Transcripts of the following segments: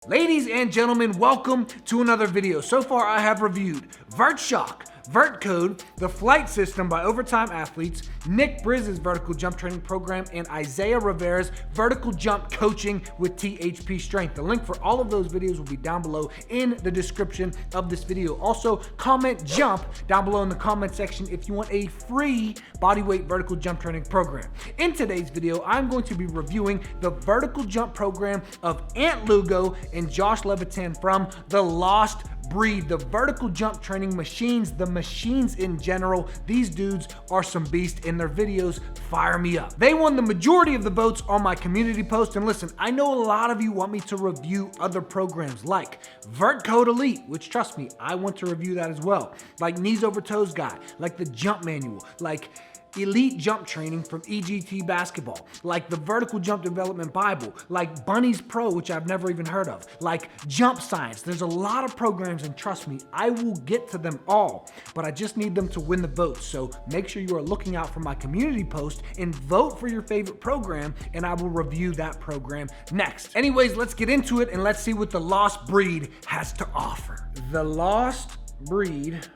Ladies and gentlemen, welcome to another video. So far I have reviewed VertShock, VertCode, the Flight System by Overtime Athletes, Nick Brizz's vertical jump training program, and Isaiah Rivera's vertical jump coaching with THP Strength. The link for all of those videos will be down below in the description of this video. Also, comment jump down below in the comment section if you want a free bodyweight vertical jump training program. In today's video, I'm going to be reviewing the vertical jump program of Ant Lugo and Josh Levitan from The Lost Breed, the vertical jump training machines, the machines in general. These dudes are some beasts and their videos fire me up. They won the majority of the votes on my community post. And listen, I know a lot of you want me to review other programs like VertCode Elite, which trust me, I want to review that as well. Like Knees Over Toes Guy, like the Jump Manual, like Elite Jump Training from EGT Basketball, like the Vertical Jump Development Bible, like Bunny's Pro, which I've never even heard of, like Jump Science. There's a lot of programs, and trust me, I will get to them all, but I just need them to win the votes. So make sure you are looking out for my community post and vote for your favorite program, and I will review that program next. Anyways, let's get into it and let's see what The Lost Breed has to offer. The Lost Breed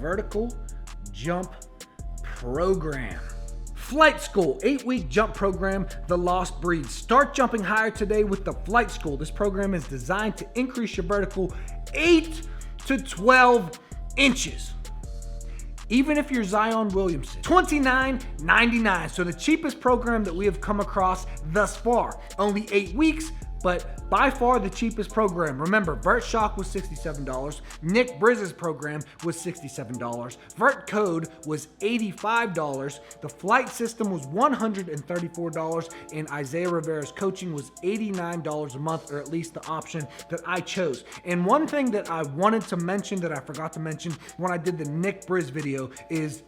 Vertical Jump Program. Flight School, 8-week jump program, The Lost Breed. Start jumping higher today with the Flight School. This program is designed to increase your vertical 8 to 12 inches. Even if you're Zion Williamson. $29.99. So the cheapest program that we have come across thus far. Only 8 weeks, but by far the cheapest program. Remember, VertShock was $67. Nick Brizz's program was $67. VertCode was $85. The Flight System was $134. And Isaiah Rivera's coaching was $89 a month, or at least the option that I chose. And one thing that I wanted to mention that I forgot to mention when I did the Nick Brizz video is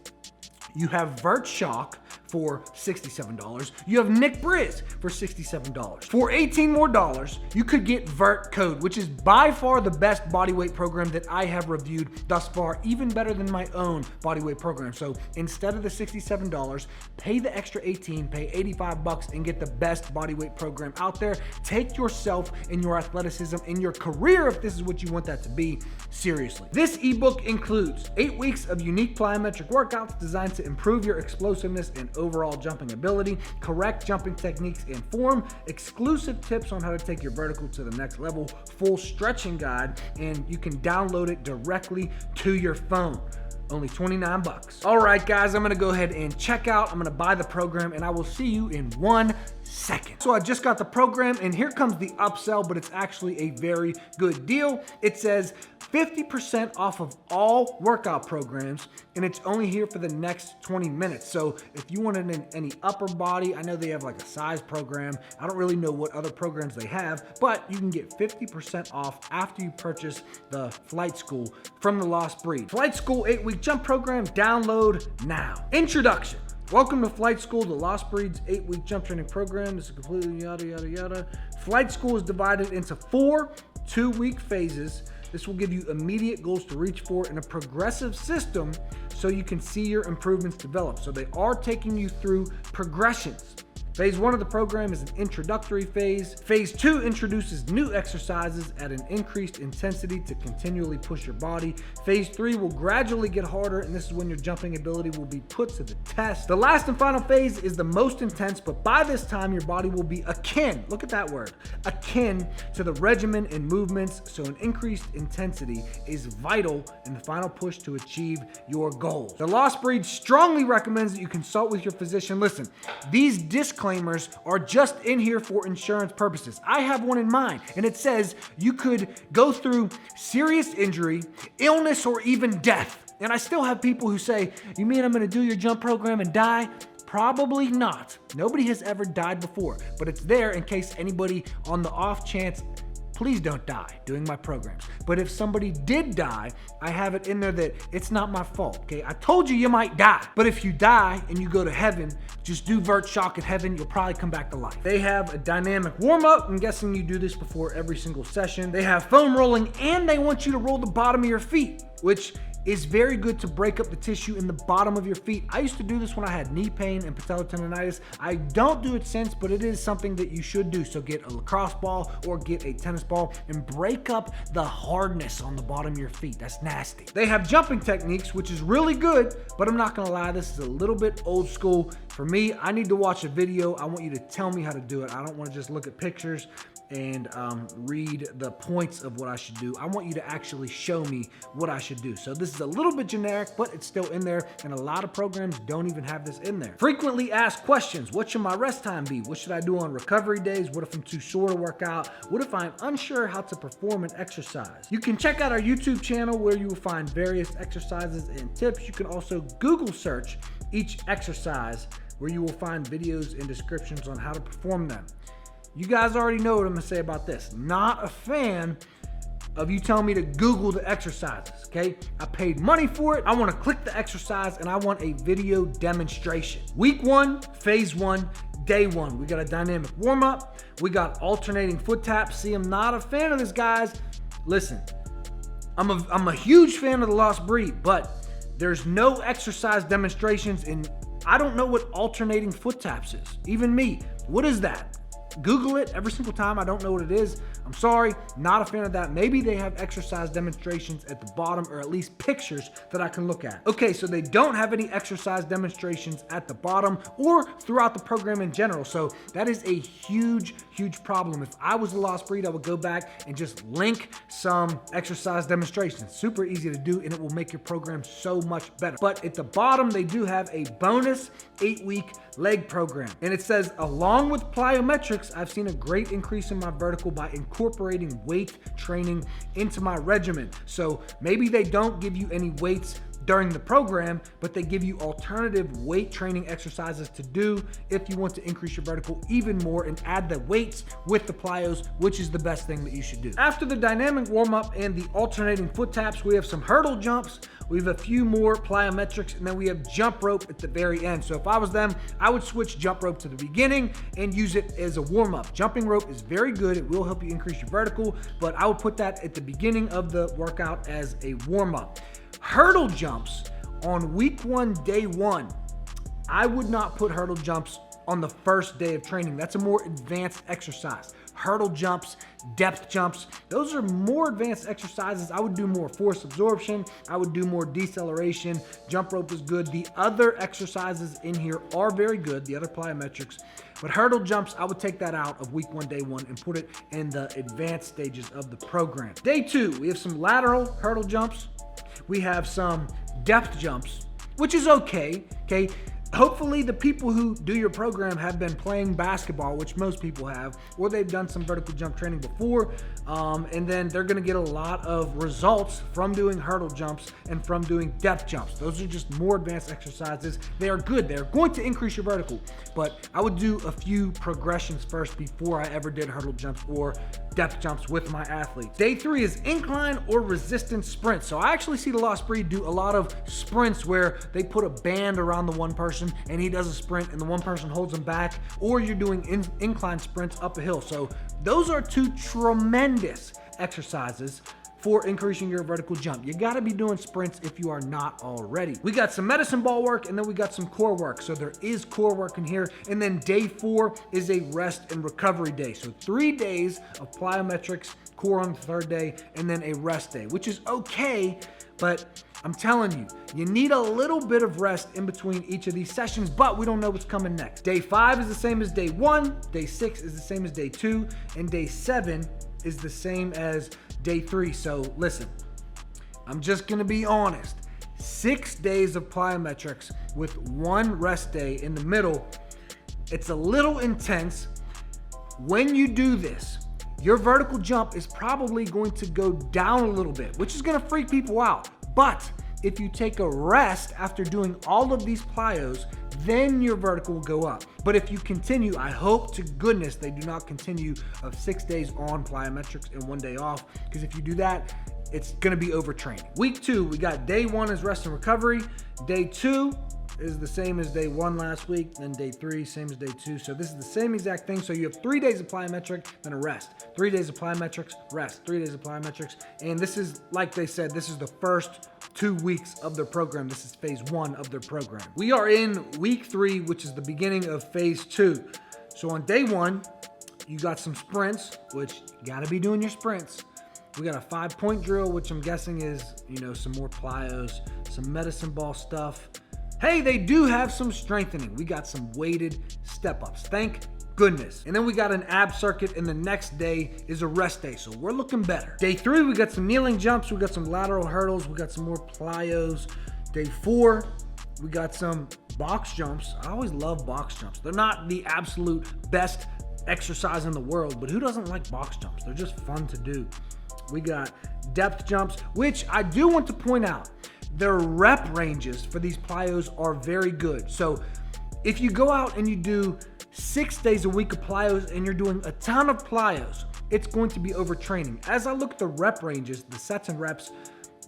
you have VertShock for $67. You have Nick Brizz for $67. For $18 more, you could get VertCode, which is by far the best bodyweight program that I have reviewed thus far, even better than my own bodyweight program. So instead of the $67, pay the extra $18, pay $85 and get the best bodyweight program out there. Take yourself and your athleticism and your career, if this is what you want that to be, seriously. This ebook includes 8 weeks of unique plyometric workouts designed to improve your explosiveness and overall jumping ability, correct jumping techniques and form, exclusive tips on how to take your vertical to the next level, full stretching guide, and you can download it directly to your phone. Only $29. All right, guys, I'm gonna go ahead and check out. I'm gonna buy the program, and I will see you in 1 second. So I just got the program, and here comes the upsell, but it's actually a very good deal. It says 50% off of all workout programs, and it's only here for the next 20 minutes. So if you wanted any upper body, I know they have like a size program. I don't really know what other programs they have, but you can get 50% off after you purchase the Flight School from The Lost Breed. Flight School 8-week jump program, download now. Introduction. Welcome to Flight School, The Lost Breed's 8-week jump training program. This is completely yada, yada, yada. Flight School is divided into 4 2-week phases. This will give you immediate goals to reach for in a progressive system so you can see your improvements develop. So they are taking you through progressions. Phase 1 of the program is an introductory phase. Phase 2 introduces new exercises at an increased intensity to continually push your body. Phase 3 will gradually get harder, and this is when your jumping ability will be put to the test. The last and final phase is the most intense, but by this time your body will be akin, look at that word, akin to the regimen and movements, so an increased intensity is vital in the final push to achieve your goals. The Lost Breed strongly recommends that you consult with your physician. Listen, these disclaimers are just in here for insurance purposes. I have one in mind, and it says you could go through serious injury, illness, or even death. And I still have people who say, you mean I'm gonna do your jump program and die? Probably not. Nobody has ever died before, but it's there in case anybody on the off chance. Please don't die doing my programs. But if somebody did die, I have it in there that it's not my fault, okay? I told you might die. But if you die and you go to heaven, just do VertShock at heaven, you'll probably come back to life. They have a dynamic warm-up. I'm guessing you do this before every single session. They have foam rolling, and they want you to roll the bottom of your feet, which is very good to break up the tissue in the bottom of your feet. I used to do this when I had knee pain and patellar tendonitis. I don't do it since, but it is something that you should do. So get a lacrosse ball or get a tennis ball and break up the hardness on the bottom of your feet. That's nasty. They have jumping techniques, which is really good, but I'm not gonna lie, this is a little bit old school. For me, I need to watch a video. I want you to tell me how to do it. I don't wanna just look at pictures and read the points of what I should do. I want you to actually show me what I should do. So this is a little bit generic, but it's still in there, and a lot of programs don't even have this in there. Frequently asked questions. What should my rest time be? What should I do on recovery days? What if I'm too sore to work out? What if I'm unsure how to perform an exercise? You can check out our YouTube channel where you will find various exercises and tips. You can also Google search each exercise where you will find videos and descriptions on how to perform them. You guys already know what I'm gonna say about this. Not a fan of you telling me to Google the exercises, okay? I paid money for it. I wanna click the exercise and I want a video demonstration. Week 1, phase 1, day 1. We got a dynamic warm up. We got alternating foot taps. See, I'm not a fan of this, guys. Listen, I'm a huge fan of the Lost Breed, but there's no exercise demonstrations, and I don't know what alternating foot taps is. Even me, what is that? Google it every single time. I don't know what it is. I'm sorry, not a fan of that. Maybe they have exercise demonstrations at the bottom, or at least pictures that I can look at. Okay, so they don't have any exercise demonstrations at the bottom or throughout the program in general. So that is a huge, huge problem. If I was a Lost Breed, I would go back and just link some exercise demonstrations. Super easy to do, and it will make your program so much better. But at the bottom, they do have a bonus 8-week leg program. And it says, along with plyometrics, I've seen a great increase in my vertical by incorporating weight training into my regimen. So maybe they don't give you any weights during the program, but they give you alternative weight training exercises to do if you want to increase your vertical even more and add the weights with the plyos, which is the best thing that you should do. After the dynamic warm-up and the alternating foot taps, we have some hurdle jumps, we have a few more plyometrics, and then we have jump rope at the very end. So if I was them, I would switch jump rope to the beginning and use it as a warm-up. Jumping rope is very good. It will help you increase your vertical, but I would put that at the beginning of the workout as a warm-up. Hurdle jumps on week 1, day 1. I would not put hurdle jumps on the first day of training. That's a more advanced exercise. Hurdle jumps, depth jumps, those are more advanced exercises. I would do more force absorption. I would do more deceleration. Jump rope is good. The other exercises in here are very good, the other plyometrics. But hurdle jumps, I would take that out of week 1, day 1 and put it in the advanced stages of the program. Day 2, we have some lateral hurdle jumps. We have some depth jumps, which is okay. Hopefully the people who do your program have been playing basketball, which most people have, or they've done some vertical jump training before, and then they're gonna get a lot of results from doing hurdle jumps and from doing depth jumps. Those are just more advanced exercises. They are good. They're going to increase your vertical, but I would do a few progressions first before I ever did hurdle jumps or depth jumps with my athletes. Day 3 is incline or resistance sprints. So I actually see the Lost Breed do a lot of sprints where they put a band around the one person and he does a sprint and the one person holds him back, or you're doing incline sprints up a hill. So those are 2 tremendous exercises for increasing your vertical jump. You gotta be doing sprints if you are not already. We got some medicine ball work, and then we got some core work. So there is core work in here. And then day 4 is a rest and recovery day. So 3 days of plyometrics, core on the 3rd day, and then a rest day, which is okay, but I'm telling you, you need a little bit of rest in between each of these sessions, but we don't know what's coming next. Day 5 is the same as day 1, day 6 is the same as day 2, and day 7 is the same as day 3. So listen, I'm just gonna be honest. 6 days of plyometrics with 1 rest day in the middle, it's a little intense. When you do this, your vertical jump is probably going to go down a little bit, which is gonna freak people out. But if you take a rest after doing all of these plyos, then your vertical will go up. But if you continue, I hope to goodness they do not continue of 6 days on plyometrics and 1 day off, because if you do that, it's gonna be overtraining. Week 2, we got day 1 is rest and recovery. Day 2 is the same as day 1 last week, then day 3, same as day 2. So this is the same exact thing. So you have 3 days of plyometric, then a rest. 3 days of plyometrics, rest. 3 days of plyometrics. And this is, like they said, this is the first 2 weeks of their program. This is phase 1 of their program. We are in week 3, which is the beginning of phase 2. So on day 1, you got some sprints, which you gotta be doing your sprints. We got a 5-point drill, which I'm guessing is, some more plyos, some medicine ball stuff. Hey, they do have some strengthening. We got some weighted step-ups. Thank goodness. And then we got an ab circuit, and the next day is a rest day, so we're looking better. Day 3, we got some kneeling jumps, we got some lateral hurdles, we got some more plyos. Day 4, we got some box jumps. I always love box jumps. They're not the absolute best exercise in the world, but who doesn't like box jumps? They're just fun to do. We got depth jumps, which I do want to point out, their rep ranges for these plyos are very good. So if you go out and you do 6 days a week of plyos and you're doing a ton of plyos, it's going to be overtraining. As I look at the rep ranges, the sets and reps,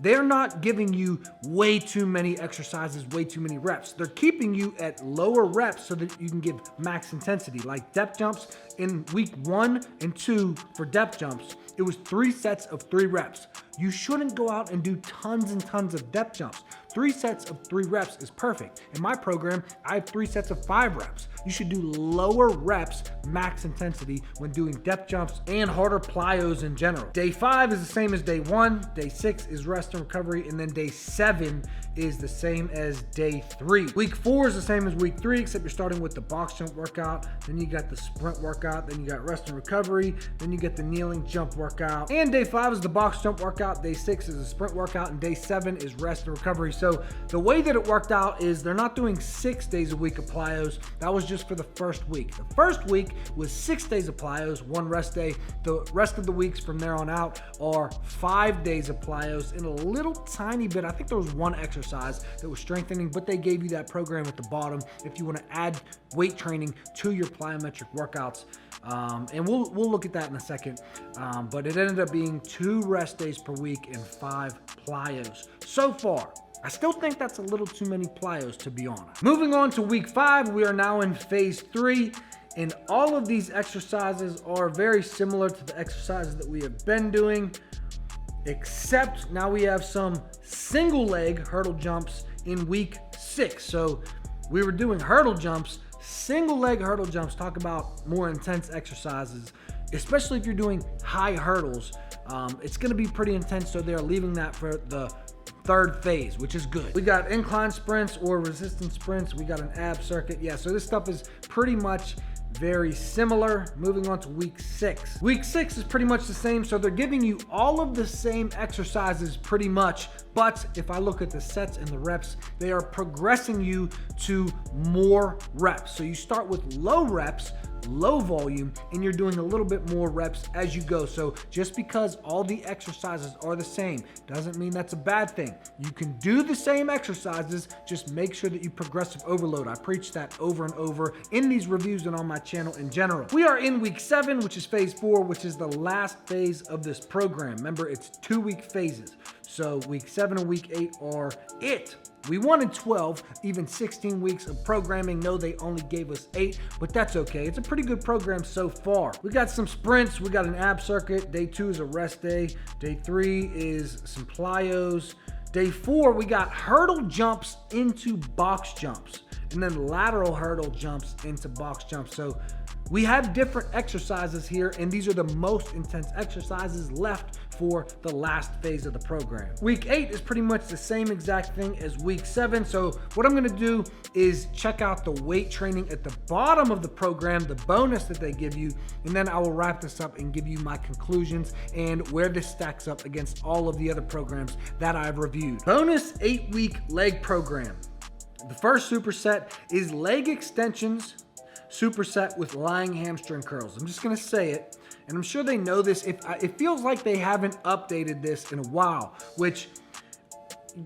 they're not giving you way too many exercises, way too many reps. They're keeping you at lower reps so that you can give max intensity. Like depth jumps in week 1 and 2 for depth jumps, it was 3 sets of 3 reps. You shouldn't go out and do tons and tons of depth jumps. 3 sets of 3 reps is perfect. In my program, I have 3 sets of 5 reps. You should do lower reps, max intensity when doing depth jumps and harder plyos in general. Day 5 is the same as day 1. Day 6 is rest and recovery. And then day 7 is the same as day 3. Week 4 is the same as week 3, except you're starting with the box jump workout. Then you got the sprint workout. Then you got rest and recovery. Then you get the kneeling jump workout. And day 5 is the box jump workout. Day 6 is a sprint workout. And day 7 is rest and recovery. So the way that it worked out is they're not doing 6 days a week of plyos. That was just for the first week. The first week was 6 days of plyos, 1 rest day. The rest of the weeks from there on out are 5 days of plyos and a little tiny bit. I think there was 1 exercise that was strengthening, but they gave you that program at the bottom if you want to add weight training to your plyometric workouts. And we'll look at that in a second. But it ended up being 2 rest days per week and 5 plyos. So far, I still think that's a little too many plyos, to be honest. Moving on to week 5, we are now in phase 3, and all of these exercises are very similar to the exercises that we have been doing, except now we have some single leg hurdle jumps in week 6. So we were doing hurdle jumps, single leg hurdle jumps. Talk about more intense exercises, especially if you're doing high hurdles. It's going to be pretty intense, so they're leaving that for the 3rd phase, which is good. We got incline sprints or resistance sprints. We got an ab circuit. Yeah, so this stuff is pretty much very similar. Moving on to week 6. Week 6 is pretty much the same, so they're giving you all of the same exercises pretty much, but if I look at the sets and the reps, they are progressing you to more reps. So you start with low reps, low volume, and you're doing a little bit more reps as you go. So just because all the exercises are the same doesn't mean that's a bad thing. You can do the same exercises, just make sure that you progressive overload. I preach that over and over in these reviews and on my channel in general. We are in week 7, which is phase 4, which is the last phase of this program. Remember, it's 2-week phases. So week 7 and week 8 are it. We wanted 12, even 16 weeks of programming. No, they only gave us 8, but that's okay. It's a pretty good program so far. We got some sprints. We got an ab circuit. Day 2 is a rest day. Day 3 is some plyos. Day 4, we got hurdle jumps into box jumps, and then lateral hurdle jumps into box jumps. So we have different exercises here, and these are the most intense exercises left for the last phase of the program. Week 8 is pretty much the same exact thing as week 7. So what I'm gonna do is check out the weight training at the bottom of the program, the bonus that they give you, and then I will wrap this up and give you my conclusions and where this stacks up against all of the other programs that I've reviewed. Bonus 8-week leg program. The first superset is leg extensions, superset with lying hamstring curls. I'm just gonna say it, and I'm sure they know this. It feels like they haven't updated this in a while, which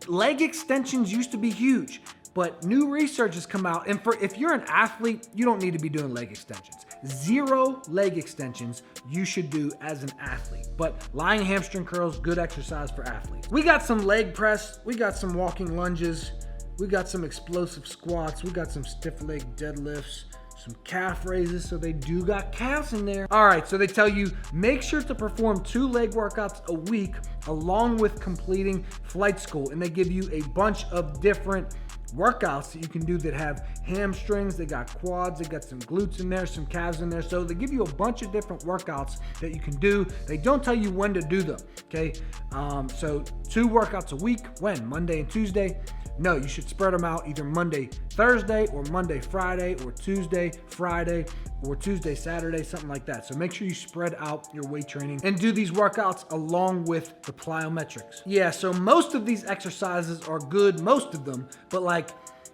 leg extensions used to be huge, but new research has come out, and if you're an athlete, you don't need to be doing leg extensions. 0 leg extensions you should do as an athlete, but lying hamstring curls, good exercise for athletes. We got some leg press, we got some walking lunges, We got some explosive squats. We got some stiff leg deadlifts, some calf raises, so they do got calves in there. All right, so they tell you make sure to perform 2 leg workouts a week along with completing flight school, and they give you a bunch of different workouts that you can do that have hamstrings, they got quads, they got some glutes in there, some calves in there. So they give you a bunch of different workouts that you can do. They don't tell you when to do them, okay? So 2 workouts a week, when? Monday and Tuesday? No, you should spread them out either Monday, Thursday, or Monday, Friday, or Tuesday, Friday, or Tuesday, Saturday, something like that. So make sure you spread out your weight training and do these workouts along with the plyometrics. Yeah, so most of these exercises are good, most of them, but like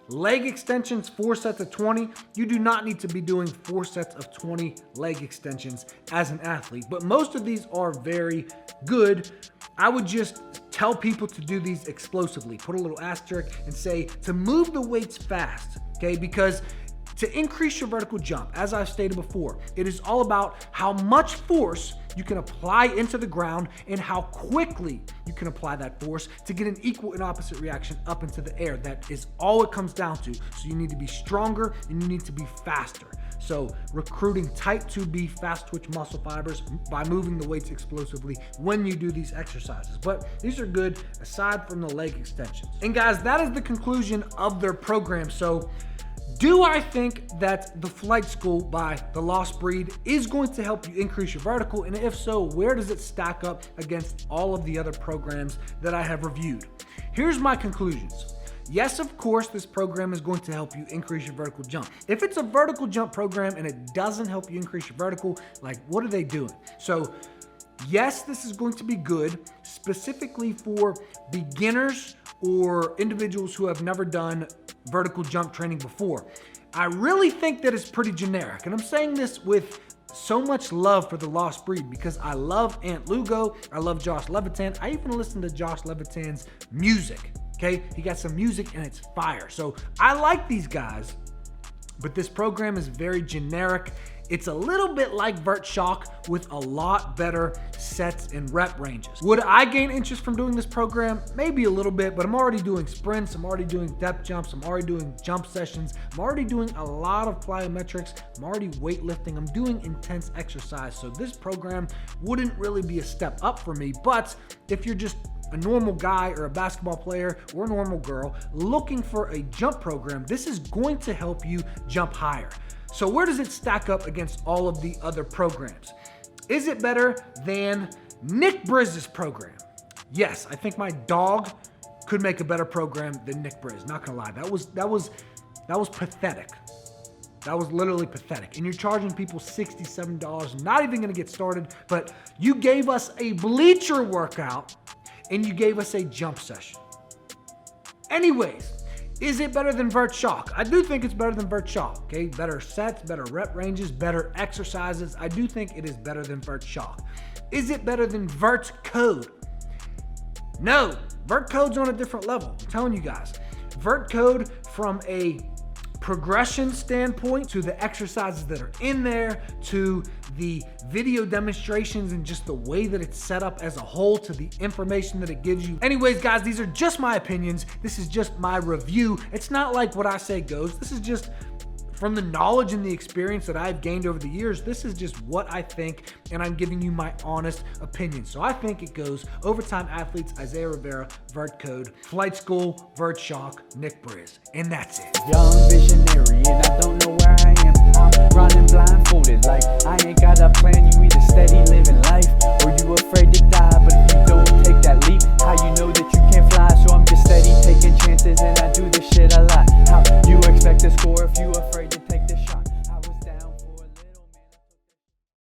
leg extensions, 4 sets of 20, you do not need to be doing 4 sets of 20 leg extensions as an athlete, but most of these are very good. I would just tell people to do these explosively. Put a little asterisk and say to move the weights fast, okay? Because to increase your vertical jump, as I've stated before, it is all about how much force you can apply into the ground and how quickly you can apply that force to get an equal and opposite reaction up into the air. That is all it comes down to. So you need to be stronger and you need to be faster. So recruiting type 2B fast twitch muscle fibers by moving the weights explosively when you do these exercises. But these are good aside from the leg extensions. And guys, that is the conclusion of their program. So do I think that the Flight School by The Lost Breed is going to help you increase your vertical? And if so, where does it stack up against all of the other programs that I have reviewed? Here's my conclusions. Yes, of course, this program is going to help you increase your vertical jump. If it's a vertical jump program and it doesn't help you increase your vertical, like what are they doing? So yes, this is going to be good specifically for beginners or individuals who have never done vertical jump training before. I really think that it's pretty generic, and I'm saying this with so much love for The Lost Breed because I love Ant Lugo, I love Josh Levitan, I even listen to Josh Levitan's music, okay? He got some music and it's fire. So I like these guys, but this program is very generic. It's a little bit like Vert Shock with a lot better sets and rep ranges. Would I gain interest from doing this program? Maybe a little bit, but I'm already doing sprints, I'm already doing depth jumps, I'm already doing jump sessions, I'm already doing a lot of plyometrics, I'm already weightlifting, I'm doing intense exercise. So this program wouldn't really be a step up for me, but if you're just a normal guy or a basketball player or a normal girl looking for a jump program, this is going to help you jump higher. So where does it stack up against all of the other programs? Is it better than Nick Brizz's program? Yes, I think my dog could make a better program than Nick Brizz. Not gonna lie, that was pathetic. That was literally pathetic. And you're charging people $67. Not even gonna get started, but you gave us a bleacher workout and you gave us a jump session. Anyways, is it better than Vert Shock? I do think it's better than Vert Shock, okay? Better sets, better rep ranges, better exercises. I do think it is better than Vert Shock. Is it better than Vert Code? No, Vert Code's on a different level. I'm telling you guys. Vert Code from a progression standpoint to the exercises that are in there, to the video demonstrations and just the way that it's set up as a whole, to the information that it gives you. Anyways, guys, these are just my opinions. This is just my review. It's not like what I say goes. This is just from the knowledge and the experience that I've gained over the years. This is just what I think, and I'm giving you my honest opinion. So I think it goes Overtime Athletes, Isaiah Rivera, Vert Code, Flight School, Vert Shock, Nick Brizz, and that's it. Young visionary, and I don't know where I am. I'm running blindfolded, like I ain't got a plan. You either steady living life, or you afraid to die.